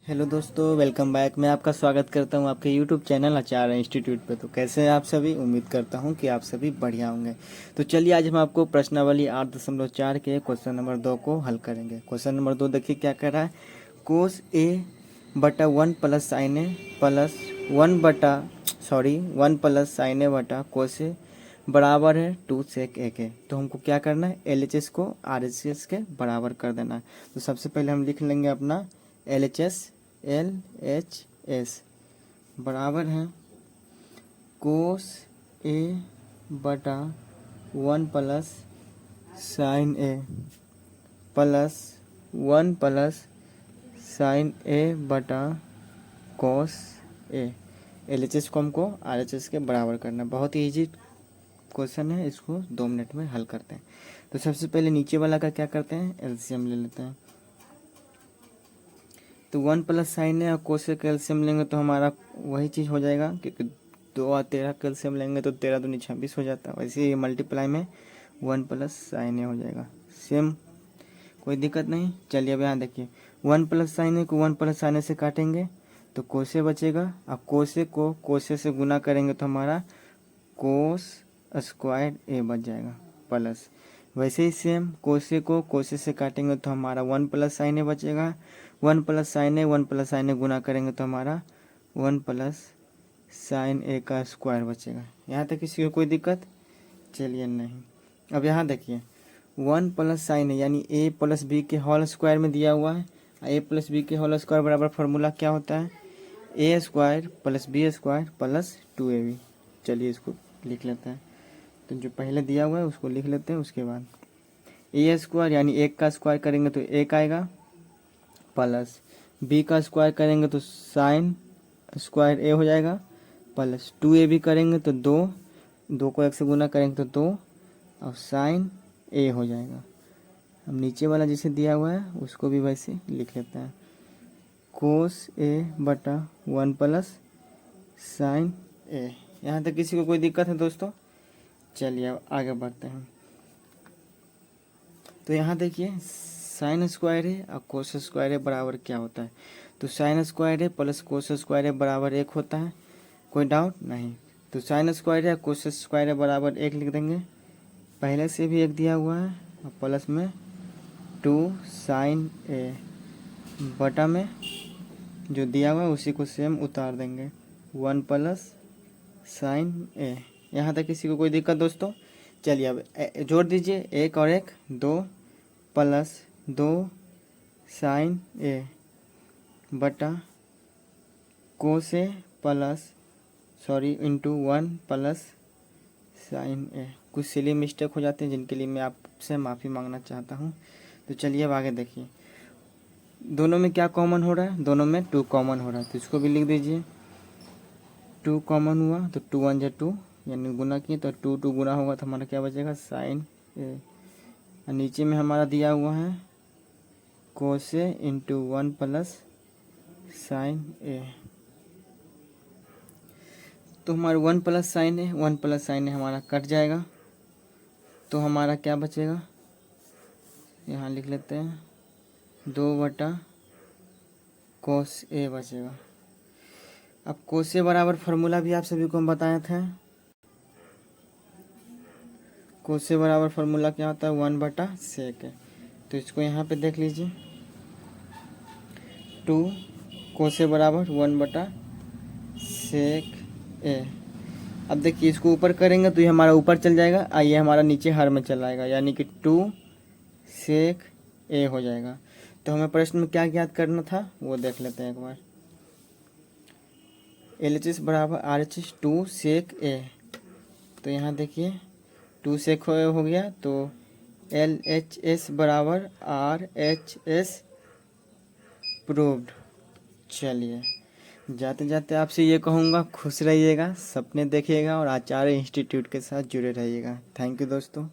Hello दोस्तों, welcome back. मैं आपका स्वागत करता हूं आपके यूट्यूब चैनल आचार्य इंस्टीट्यूट पे। तो कैसे हैं आप सभी? उम्मीद करता हूं कि आप सभी बढ़िया होंगे। तो चलिए आज हम आपको प्रश्नावली 8.4 के क्वेश्चन नंबर 2 को हल करेंगे। क्वेश्चन नंबर 2 देखिए क्या कह रहा है। कोस ए बटा 1 प्लस साइन ए प्लस 1 प्लस साइन ए बटा कोस ए बराबर है 2 सेक ए के। तो हमको क्या करना है, LHS को RHS के बराबर कर देना है। तो सबसे पहले हम लिख लेंगे अपना LHS बराबर है कोस ए बटा 1 प्लस साइन ए प्लस 1 प्लस साइन ए बटा कोस ए। LHS को हमको RHS के बराबर करना है। बहुत ही ईजी क्वेश्चन है, इसको 2 मिनट में हल करते हैं। तो सबसे पहले नीचे वाला का क्या करते हैं, एलसीएम ले लेते हैं। तो 1 प्लस साइन है और कोस का कैल्शियम लेंगे तो हमारा वही चीज़ हो जाएगा, क्योंकि 2 और 13 कैल्शियम लेंगे तो 13 दूनी 26 हो जाता है। वैसे ही मल्टीप्लाई में 1 प्लस साइन ए हो जाएगा, सेम, कोई दिक्कत नहीं। चलिए अब यहाँ देखिए, 1 प्लस साइन ए को 1 प्लस साइन ए से काटेंगे तो कोसे बचेगा। अब कोसे को कोसे से गुना करेंगे तो हमारा कोस स्क्वायर ए बच जाएगा प्लस। वैसे ही सेम कोसे को कोसे से काटेंगे तो हमारा 1 प्लस साइन ए बचेगा। 1 प्लस साइन ए गुना करेंगे तो हमारा 1 प्लस साइन ए का स्क्वायर बचेगा। यहाँ तक किसी को कोई दिक्कत? चलिए नहीं। अब यहाँ देखिए 1 प्लस साइन ए यानी ए प्लस बी के होल स्क्वायर में दिया हुआ है। ए प्लस बी के होल स्क्वायर बराबर फार्मूला क्या होता है, A square plus B square plus 2ab। चलिए इसको लिख लेते हैं। तो जो पहले दिया हुआ है उसको लिख लेते हैं, उसके बाद ए स्क्वायर यानी 1 का स्क्वायर करेंगे तो 1 आएगा, प्लस बी का स्क्वायर करेंगे तो साइन स्क्वायर ए हो जाएगा, प्लस 2ab करेंगे तो 2 को 1 से गुना करेंगे तो 2 और साइन ए हो जाएगा। अब नीचे वाला जिसे दिया हुआ है उसको भी वैसे लिख लेते हैं, कोस ए बटा 1 प्लस साइन ए। यहाँ तक किसी को कोई दिक्कत है दोस्तों? चलिए अब आगे बढ़ते हैं। तो यहाँ देखिए साइन स्क्वायर है और कोस स्क्वायर है बराबर क्या होता है। तो साइन स्क्वायर है प्लस कोस स्क्वायर है बराबर 1 होता है, कोई डाउट नहीं। तो साइन स्क्वायर है कोस स्क्वायर है बराबर 1 लिख देंगे, पहले से भी 1 दिया हुआ है, और प्लस में 2 साइन ए बटा में जो दिया हुआ है उसी को सेम उतार देंगे, 1 प्लस साइन ए। यहाँ तक किसी को कोई दिक्कत दोस्तों? चलिए अब जोड़ दीजिए, 1 और 1 2 प्लस 2 साइन ए बटा कोस ए प्लस इंटू 1 प्लस साइन ए। कुछ सिली मिस्टेक हो जाते हैं जिनके लिए मैं आपसे माफ़ी मांगना चाहता हूँ। तो चलिए अब आगे देखिए, दोनों में क्या कॉमन हो रहा है, दोनों में 2 कॉमन हो रहा है, तो इसको भी लिख दीजिए। 2 कॉमन हुआ तो 2 1 जा 2 यानी गुना किए तो 2 गुना होगा तो हमारा क्या बचेगा, साइन ए। और नीचे में हमारा दिया हुआ है कोस ए इंटू 1 प्लस साइन ए। तो हमारा 1 प्लस साइन ए हमारा कट जाएगा, तो हमारा क्या बचेगा, यहाँ लिख लेते हैं 2 बटा कोस ए बचेगा। अब कोस ए बराबर फार्मूला भी आप सभी को हम बताए थे। कोस ए बराबर फार्मूला क्या होता है, 1 बटा सेक है। तो इसको यहाँ पे देख लीजिए, 2 कोस ए बराबर 1 बटा सेक ए। अब देखिए इसको ऊपर करेंगे तो ये हमारा ऊपर चल जाएगा, ये हमारा नीचे हर में चल आएगा, यानी कि 2 सेक ए हो जाएगा। तो हमें प्रश्न में क्या ज्ञात करना था वो देख लेते हैं एक बार। LHS बराबर RHS 2 सेक ए। तो यहाँ देखिए 2 सेक हो गया, तो LHS बराबर RHS प्रूव्ड। चलिए जाते जाते आपसे ये कहूँगा, खुश रहिएगा, सपने देखिएगा और आचार्य इंस्टीट्यूट के साथ जुड़े रहिएगा। थैंक यू दोस्तों।